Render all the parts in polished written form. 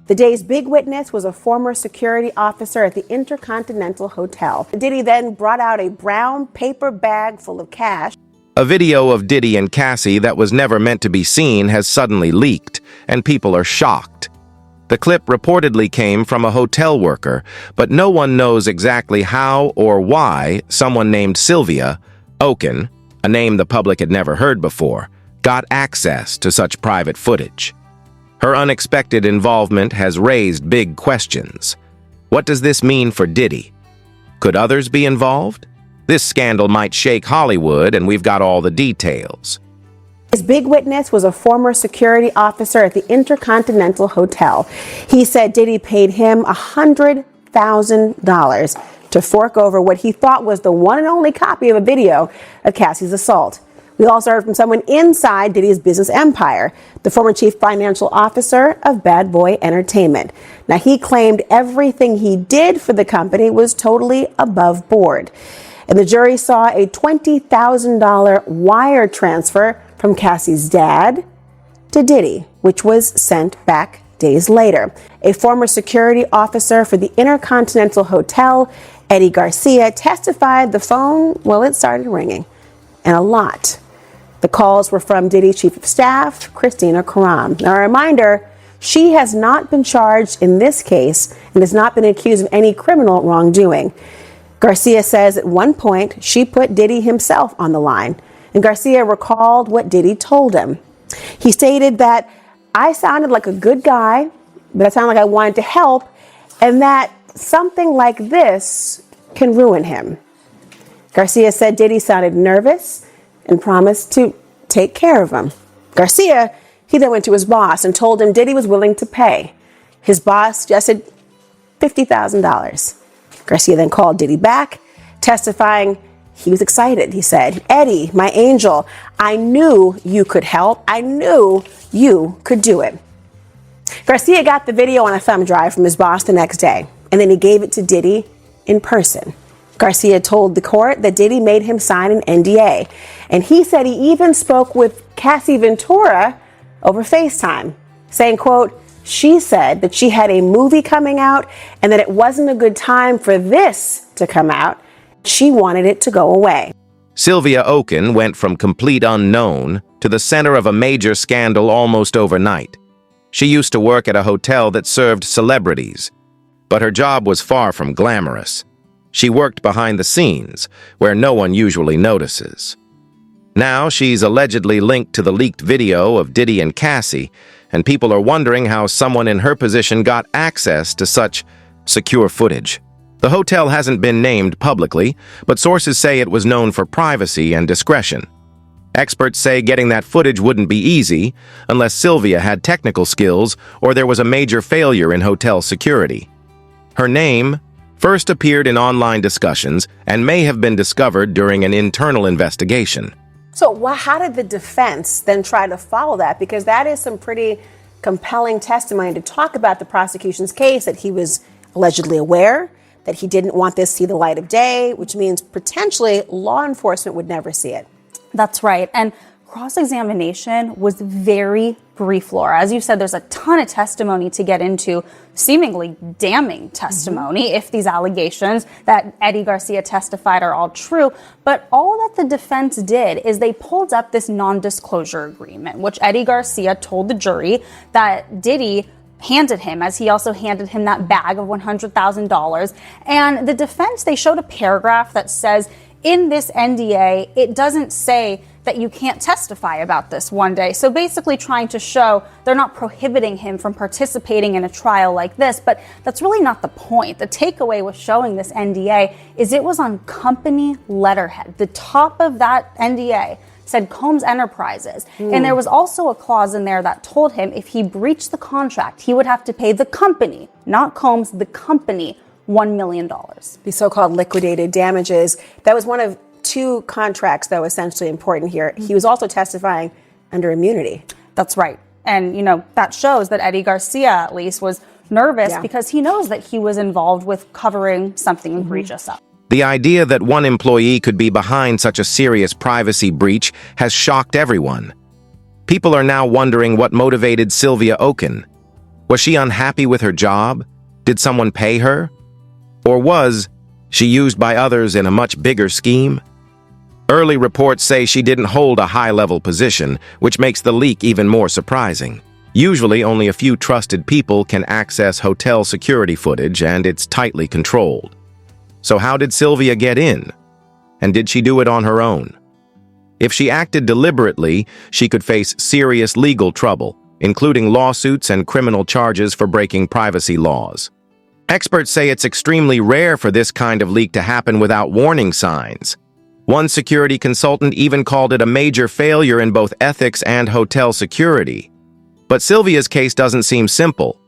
The day's big witness was a former security officer at the Intercontinental Hotel. Diddy then brought out a brown paper bag full of cash. A video of Diddy and Cassie that was never meant to be seen has suddenly leaked, and people are shocked. The clip reportedly came from a hotel worker, but no one knows exactly how or why someone named Sylvia Okun, a name the public had never heard before, got access to such private footage. Her unexpected involvement has raised big questions. What does this mean for Diddy? Could others be involved? This scandal might shake Hollywood, and we've got all the details. His big witness was a former security officer at the Intercontinental Hotel. He said Diddy paid him $100,000 to fork over what he thought was the one and only copy of a video of Cassie's assault. We also heard from someone inside Diddy's business empire, the former chief financial officer of Bad Boy Entertainment. Now, he claimed everything he did for the company was totally above board. And the jury saw a $20,000 wire transfer from Cassie's dad to Diddy, which was sent back days later. A former security officer for the Intercontinental Hotel, Eddie Garcia, testified the phone, well, it started ringing, and a lot. The calls were from Diddy's chief of staff, Christina Karam. Now, a reminder, she has not been charged in this case and has not been accused of any criminal wrongdoing. Garcia says at one point she put Diddy himself on the line, and Garcia recalled what Diddy told him. He stated that I sounded like a good guy, but I sounded like I wanted to help, and that something like this can ruin him. Garcia said Diddy sounded nervous and promised to take care of him. Garcia, he then went to his boss and told him Diddy was willing to pay. His boss suggested $50,000. Garcia then called Diddy back, testifying he was excited. He said, Eddie, my angel, I knew you could help. I knew you could do it. Garcia got the video on a thumb drive from his boss the next day, and then he gave it to Diddy in person. Garcia told the court that Diddy made him sign an NDA, and he said he even spoke with Cassie Ventura over FaceTime, saying, quote, she said that she had a movie coming out and that it wasn't a good time for this to come out. She wanted it to go away. Sylvia Okun went from complete unknown to the center of a major scandal almost overnight. She used to work at a hotel that served celebrities, but her job was far from glamorous. She worked behind the scenes, where no one usually notices. Now she's allegedly linked to the leaked video of Diddy and Cassie, and people are wondering how someone in her position got access to such secure footage. The hotel hasn't been named publicly, but sources say it was known for privacy and discretion. Experts say getting that footage wouldn't be easy unless Sylvia had technical skills or there was a major failure in hotel security. Her name first appeared in online discussions and may have been discovered during an internal investigation. So how did the defense then try to follow that? Because that is some pretty compelling testimony to talk about the prosecution's case, that he was allegedly aware, that he didn't want this to see the light of day, which means potentially law enforcement would never see it. That's right. And cross-examination was very brief, Laura. As you said, there's a ton of testimony to get into, seemingly damning testimony, if these allegations that Eddie Garcia testified are all true. But all that the defense did is they pulled up this non-disclosure agreement, which Eddie Garcia told the jury that Diddy handed him, as he also handed him that bag of $100,000. And the defense, they showed a paragraph that says, in this NDA, it doesn't say that you can't testify about this one day. So basically trying to show they're not prohibiting him from participating in a trial like this, but that's really not the point. The takeaway with showing this NDA is it was on company letterhead. The top of that NDA said Combs Enterprises. And there was also a clause in there that told him if he breached the contract, he would have to pay the company, not Combs, the company, $1 million. The so-called liquidated damages. That was one of two contracts that was essentially important here. He was also testifying under immunity. That's right. And, you know, that shows that Eddie Garcia, at least, was nervous because he knows that he was involved with covering something egregious up. The idea that one employee could be behind such a serious privacy breach has shocked everyone. People are now wondering what motivated Sylvia Okun. Was she unhappy with her job? Did someone pay her? Or was she used by others in a much bigger scheme? Early reports say she didn't hold a high-level position, which makes the leak even more surprising. Usually, only a few trusted people can access hotel security footage, and it's tightly controlled. So how did Sylvia get in? And did she do it on her own? If she acted deliberately, she could face serious legal trouble, including lawsuits and criminal charges for breaking privacy laws. Experts say it's extremely rare for this kind of leak to happen without warning signs. One security consultant even called it a major failure in both ethics and hotel security. But Sylvia's case doesn't seem simple.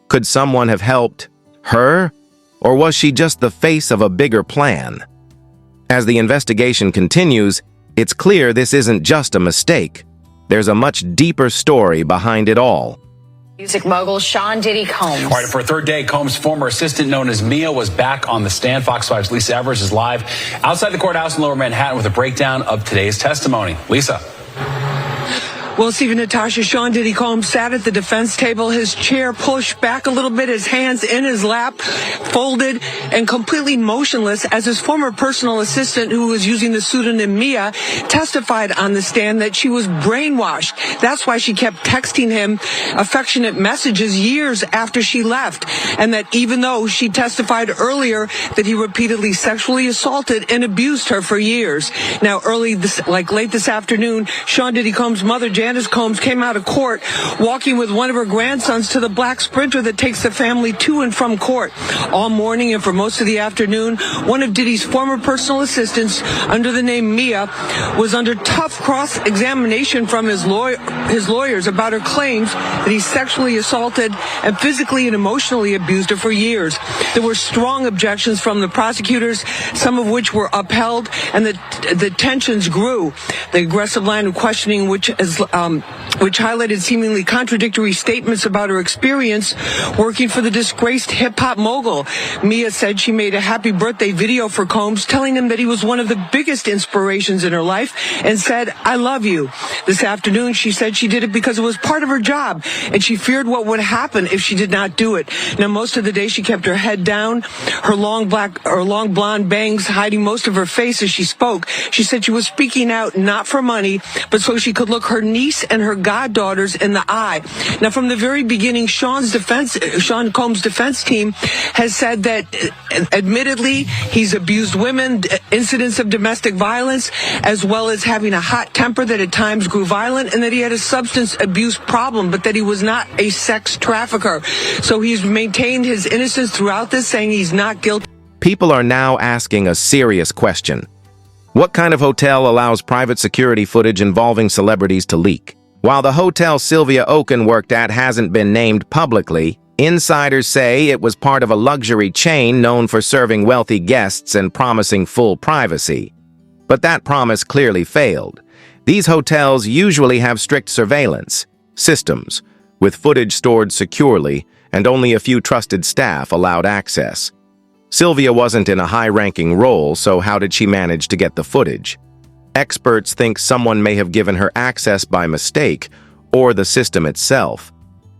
Could someone have helped her? Or was she just the face of a bigger plan? As the investigation continues, it's clear this isn't just a mistake. There's a much deeper story behind it all. Music mogul Diddy Combs. All right, for a third day, Combs' former assistant known as Mia was back on the stand. Fox 5's Lisa Evers is live outside the courthouse in Lower Manhattan with a breakdown of today's testimony. Lisa. Well, Stephen, Natasha, Diddy Combs sat at the defense table, his chair pushed back a little bit, his hands in his lap, folded and completely motionless as his former personal assistant, who was using the pseudonym Mia, testified on the stand that she was brainwashed. That's why she kept texting him affectionate messages years after she left. And that even though she testified earlier that he repeatedly sexually assaulted and abused her for years. Now, late this afternoon, Diddy Combs' mother, Janice Combs, came out of court walking with one of her grandsons to the black Sprinter that takes the family to and from court. All morning and for most of the afternoon, one of Diddy's former personal assistants under the name Mia was under tough cross-examination from his lawyers about her claims that he sexually assaulted and physically and emotionally abused her for years. There were strong objections from the prosecutors, some of which were upheld, and the tensions grew. The aggressive line of questioning, which highlighted seemingly contradictory statements about her experience working for the disgraced hip-hop mogul. Mia said she made a happy birthday video for Combs, telling him that he was one of the biggest inspirations in her life, and said, "I love you." This afternoon, she said she did it because it was part of her job, and she feared what would happen if she did not do it. Now, most of the day, she kept her head down, her long blonde bangs hiding most of her face as she spoke. She said she was speaking out not for money, but so she could look her niece and her goddaughters in the eye. Now, from the very beginning, Sean Combs' defense team has said that, admittedly, he's abused women, incidents of domestic violence, as well as having a hot temper that at times grew violent, and that he had a substance abuse problem, but that he was not a sex trafficker. So he's maintained his innocence throughout this, saying he's not guilty. People are now asking a serious question. What kind of hotel allows private security footage involving celebrities to leak? While the hotel Sylvia Okun worked at hasn't been named publicly, insiders say it was part of a luxury chain known for serving wealthy guests and promising full privacy. But that promise clearly failed. These hotels usually have strict surveillance systems, with footage stored securely and only a few trusted staff allowed access. Sylvia wasn't in a high-ranking role, so how did she manage to get the footage? Experts think someone may have given her access by mistake, or the system itself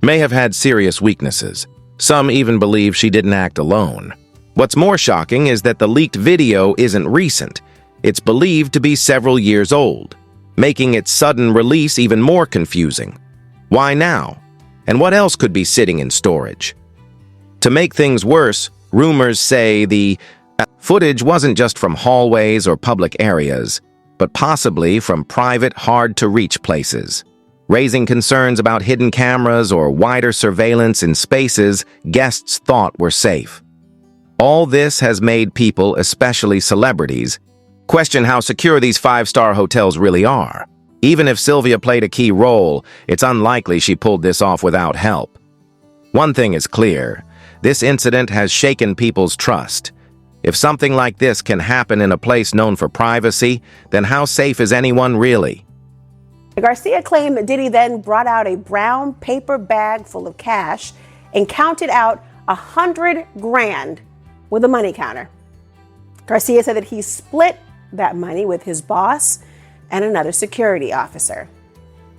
may have had serious weaknesses. Some even believe she didn't act alone. What's more shocking is that the leaked video isn't recent. It's believed to be several years old, making its sudden release even more confusing. Why now? And what else could be sitting in storage? To make things worse, rumors say the footage wasn't just from hallways or public areas, but possibly from private, hard-to-reach places, raising concerns about hidden cameras or wider surveillance in spaces guests thought were safe. All this has made people, especially celebrities, question how secure these five-star hotels really are. Even if Sylvia played a key role, it's unlikely she pulled this off without help. One thing is clear: this incident has shaken people's trust. If something like this can happen in a place known for privacy, then how safe is anyone really? Garcia claimed that Diddy then brought out a brown paper bag full of cash and counted out $100 grand with a money counter. Garcia said that he split that money with his boss and another security officer.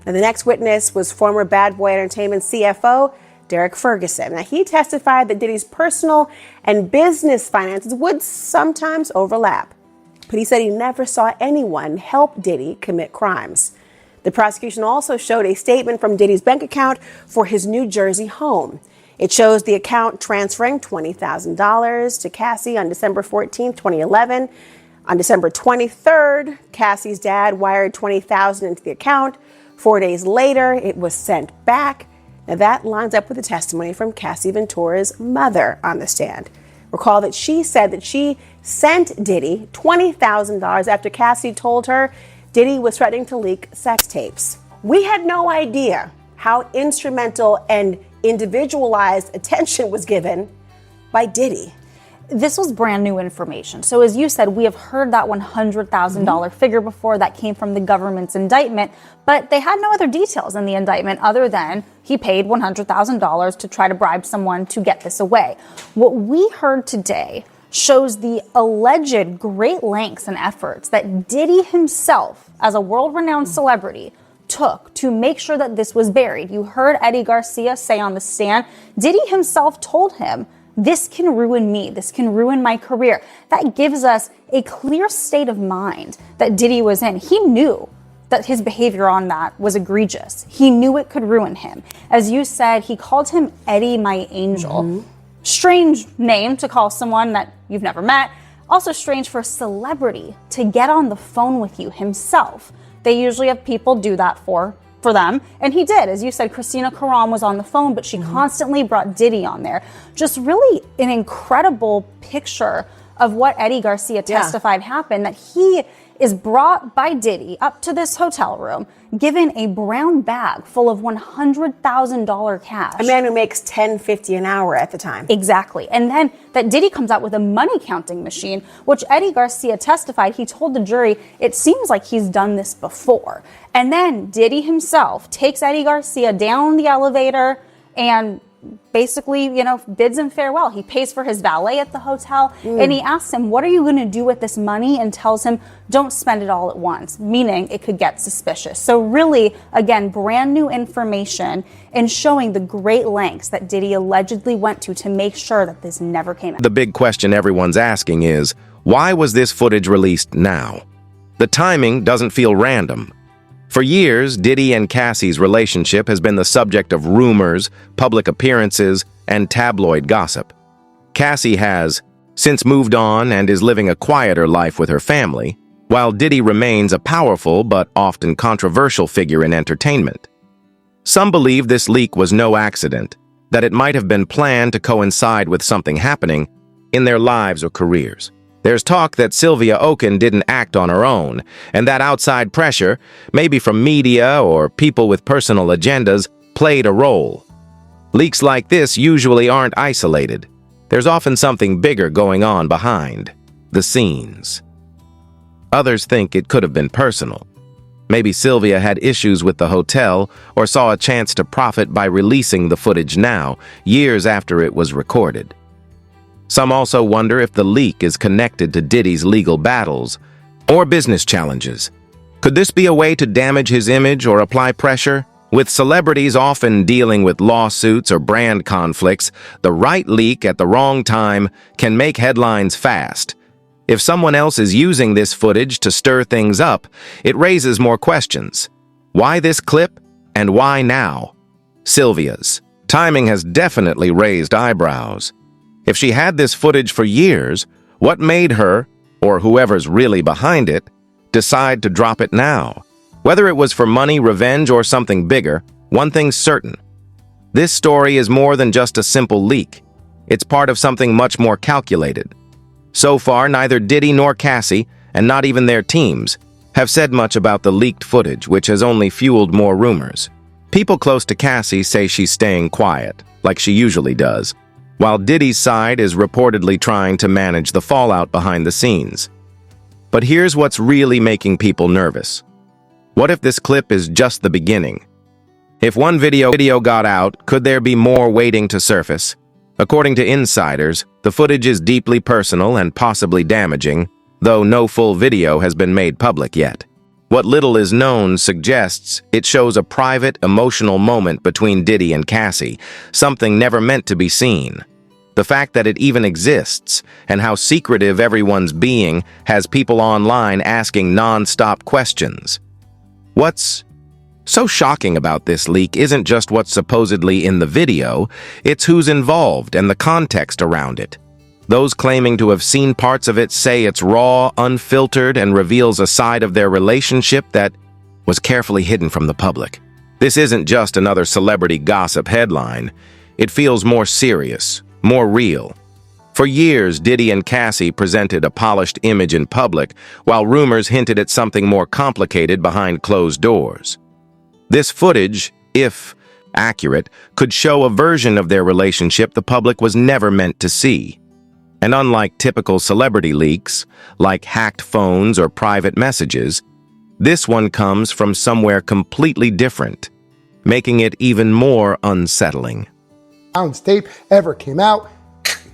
And the next witness was former Bad Boy Entertainment CFO Derek Ferguson. Now, he testified that Diddy's personal and business finances would sometimes overlap, but he said he never saw anyone help Diddy commit crimes. The prosecution also showed a statement from Diddy's bank account for his New Jersey home. It shows the account transferring $20,000 to Cassie on December 14, 2011. On December 23rd, Cassie's dad wired $20,000 into the account. 4 days later, it was sent back. Now that lines up with the testimony from Cassie Ventura's mother on the stand. Recall that she said that she sent Diddy $20,000 after Cassie told her Diddy was threatening to leak sex tapes. We had no idea how instrumental and individualized attention was given by Diddy. This was brand new information. So as you said, we have heard that $100,000 figure before that came from the government's indictment, but they had no other details in the indictment other than he paid $100,000 to try to bribe someone to get this away. What we heard today shows the alleged great lengths and efforts that Diddy himself, as a world-renowned celebrity, took to make sure that this was buried. You heard Eddie Garcia say on the stand, Diddy himself told him, this can ruin me, this can ruin my career. That gives us a clear state of mind that Diddy was in. He knew that his behavior on that was egregious. He knew it could ruin him. As you said, he called him Eddie my angel. Strange name to call someone that you've never met. Also strange for a celebrity to get on the phone with you himself. They usually have people do that for them, and he did. As you said, Christina Karam was on the phone, but she constantly brought Diddy on there. Just really an incredible picture of what Eddie Garcia testified happened, that he is brought by Diddy up to this hotel room, given a brown bag full of $100,000 cash. A man who makes $10.50 an hour at the time. Exactly. And then that Diddy comes out with a money counting machine, which Eddie Garcia testified, he told the jury, it seems like he's done this before. And then Diddy himself takes Eddie Garcia down the elevator and basically, bids him farewell. He pays for his valet at the hotel, and he asks him, what are you going to do with this money? And tells him, don't spend it all at once, meaning it could get suspicious. So really, again, brand new information and showing the great lengths that Diddy allegedly went to make sure that this never came out. The big question everyone's asking is, why was this footage released now? The timing doesn't feel random. For years, Diddy and Cassie's relationship has been the subject of rumors, public appearances, and tabloid gossip. Cassie has since moved on and is living a quieter life with her family, while Diddy remains a powerful but often controversial figure in entertainment. Some believe this leak was no accident, that it might have been planned to coincide with something happening in their lives or careers. There's talk that Sylvia Okun didn't act on her own, and that outside pressure, maybe from media or people with personal agendas, played a role. Leaks like this usually aren't isolated. There's often something bigger going on behind the scenes. Others think it could have been personal. Maybe Sylvia had issues with the hotel or saw a chance to profit by releasing the footage now, years after it was recorded. Some also wonder if the leak is connected to Diddy's legal battles or business challenges. Could this be a way to damage his image or apply pressure? With celebrities often dealing with lawsuits or brand conflicts, the right leak at the wrong time can make headlines fast. If someone else is using this footage to stir things up, it raises more questions. Why this clip, and why now? Sylvia's timing has definitely raised eyebrows. If she had this footage for years, what made her, or whoever's really behind it, decide to drop it now? Whether it was for money, revenge, or something bigger, one thing's certain. This story is more than just a simple leak. It's part of something much more calculated. So far, neither Diddy nor Cassie, and not even their teams, have said much about the leaked footage, which has only fueled more rumors. People close to Cassie say she's staying quiet, like she usually does, while Diddy's side is reportedly trying to manage the fallout behind the scenes. But here's what's really making people nervous. What if this clip is just the beginning? If one video got out, could there be more waiting to surface? According to insiders, the footage is deeply personal and possibly damaging, though no full video has been made public yet. What little is known suggests it shows a private, emotional moment between Diddy and Cassie, something never meant to be seen. The fact that it even exists, and how secretive everyone's being, has people online asking non-stop questions. What's so shocking about this leak isn't just what's supposedly in the video, it's who's involved and the context around it. Those claiming to have seen parts of it say it's raw, unfiltered, and reveals a side of their relationship that was carefully hidden from the public. This isn't just another celebrity gossip headline. It feels more serious, more real. For years, Diddy and Cassie presented a polished image in public, while rumors hinted at something more complicated behind closed doors. This footage, if accurate, could show a version of their relationship the public was never meant to see. And unlike typical celebrity leaks, like hacked phones or private messages, this one comes from somewhere completely different, making it even more unsettling. Tape ever came out,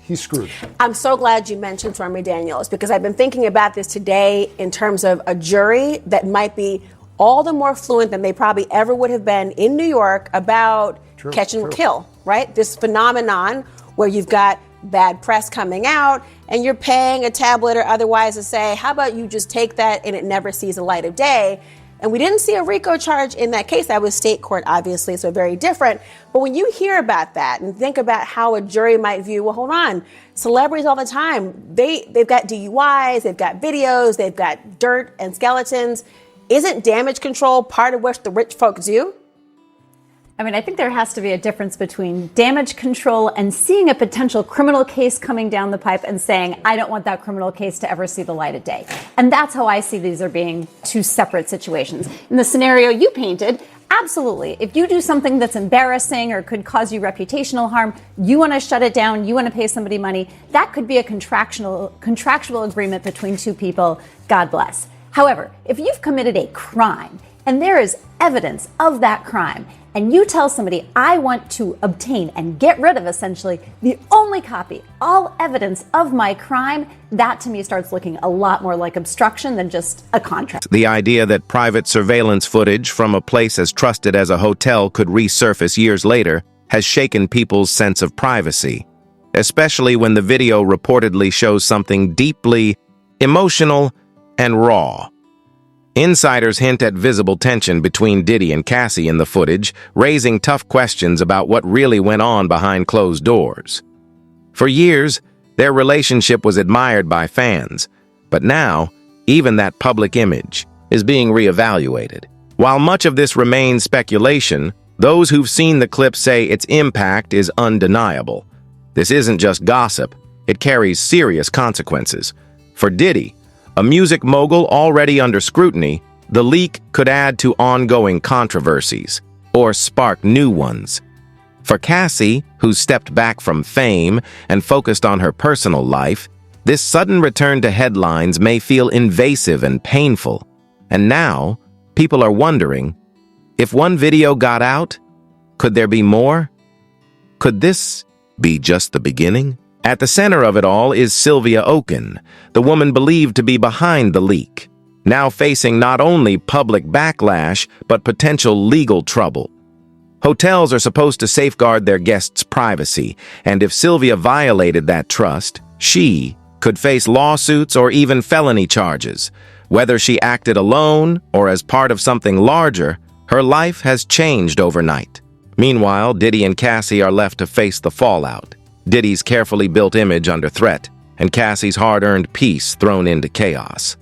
he's screwed. I'm so glad you mentioned Stormy Daniels, because I've been thinking about this today in terms of a jury that might be all the more fluent than they probably ever would have been in New York about catch and kill, right? This phenomenon where you've got bad press coming out and you're paying a tabloid or otherwise to say, how about you just take that and it never sees the light of day? And we didn't see a RICO charge in that case. That was state court, obviously, so very different. But when you hear about that and think about how a jury might view, well, hold on, celebrities all the time, they've got DUIs, they've got videos, they've got dirt and skeletons. Isn't damage control part of what the rich folks do? I mean, I think there has to be a difference between damage control and seeing a potential criminal case coming down the pipe and saying, I don't want that criminal case to ever see the light of day. And that's how I see these are being two separate situations. In the scenario you painted, absolutely. If you do something that's embarrassing or could cause you reputational harm, you want to shut it down, you want to pay somebody money, that could be a contractual agreement between two people. God bless. However, if you've committed a crime and there is evidence of that crime, and you tell somebody, I want to obtain and get rid of essentially the only copy, all evidence of my crime, that to me starts looking a lot more like obstruction than just a contract. The idea that private surveillance footage from a place as trusted as a hotel could resurface years later has shaken people's sense of privacy, especially when the video reportedly shows something deeply emotional and raw. Insiders hint at visible tension between Diddy and Cassie in the footage, raising tough questions about what really went on behind closed doors. For years, their relationship was admired by fans, but now, even that public image is being reevaluated. While much of this remains speculation, those who've seen the clip say its impact is undeniable. This isn't just gossip, it carries serious consequences. For Diddy, a music mogul already under scrutiny, the leak could add to ongoing controversies or spark new ones. For Cassie, who stepped back from fame and focused on her personal life, this sudden return to headlines may feel invasive and painful. And now, people are wondering, if one video got out, could there be more? Could this be just the beginning? At the center of it all is Sylvia Okun, the woman believed to be behind the leak, now facing not only public backlash, but potential legal trouble. Hotels are supposed to safeguard their guests' privacy, and if Sylvia violated that trust, she could face lawsuits or even felony charges. Whether she acted alone or as part of something larger, her life has changed overnight. Meanwhile, Diddy and Cassie are left to face the fallout. Diddy's carefully built image under threat, and Cassie's hard-earned peace thrown into chaos.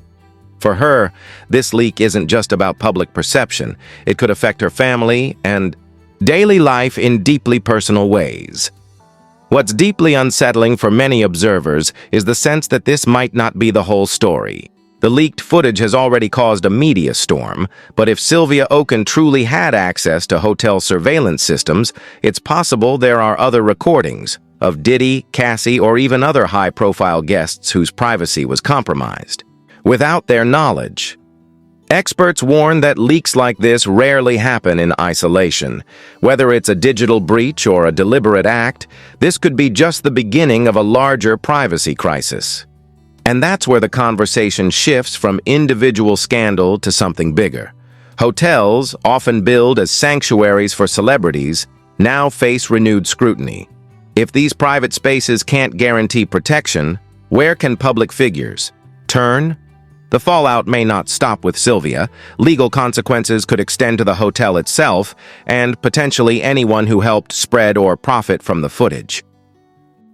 For her, this leak isn't just about public perception. It could affect her family and daily life in deeply personal ways. What's deeply unsettling for many observers is the sense that this might not be the whole story. The leaked footage has already caused a media storm, but if Sylvia Okun truly had access to hotel surveillance systems, it's possible there are other recordings of Diddy, Cassie, or even other high-profile guests whose privacy was compromised. Without their knowledge, experts warn that leaks like this rarely happen in isolation. Whether it's a digital breach or a deliberate act, this could be just the beginning of a larger privacy crisis. And that's where the conversation shifts from individual scandal to something bigger. Hotels, often billed as sanctuaries for celebrities, now face renewed scrutiny. If these private spaces can't guarantee protection, where can public figures turn? The fallout may not stop with Sylvia. Legal consequences could extend to the hotel itself and potentially anyone who helped spread or profit from the footage.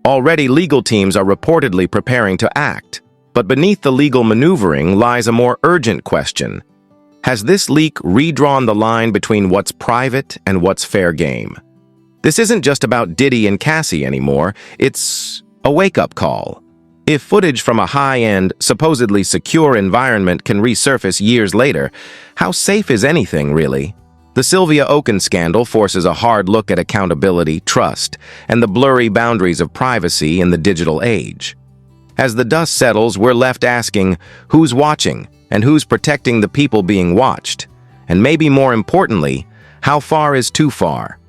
Already, legal teams are reportedly preparing to act. But beneath the legal maneuvering lies a more urgent question. Has this leak redrawn the line between what's private and what's fair game? This isn't just about Diddy and Cassie anymore. It's a wake-up call. If footage from a high-end, supposedly secure environment can resurface years later, how safe is anything, really? The Sylvia Okun scandal forces a hard look at accountability, trust, and the blurry boundaries of privacy in the digital age. As the dust settles, we're left asking, who's watching and who's protecting the people being watched? And maybe more importantly, how far is too far?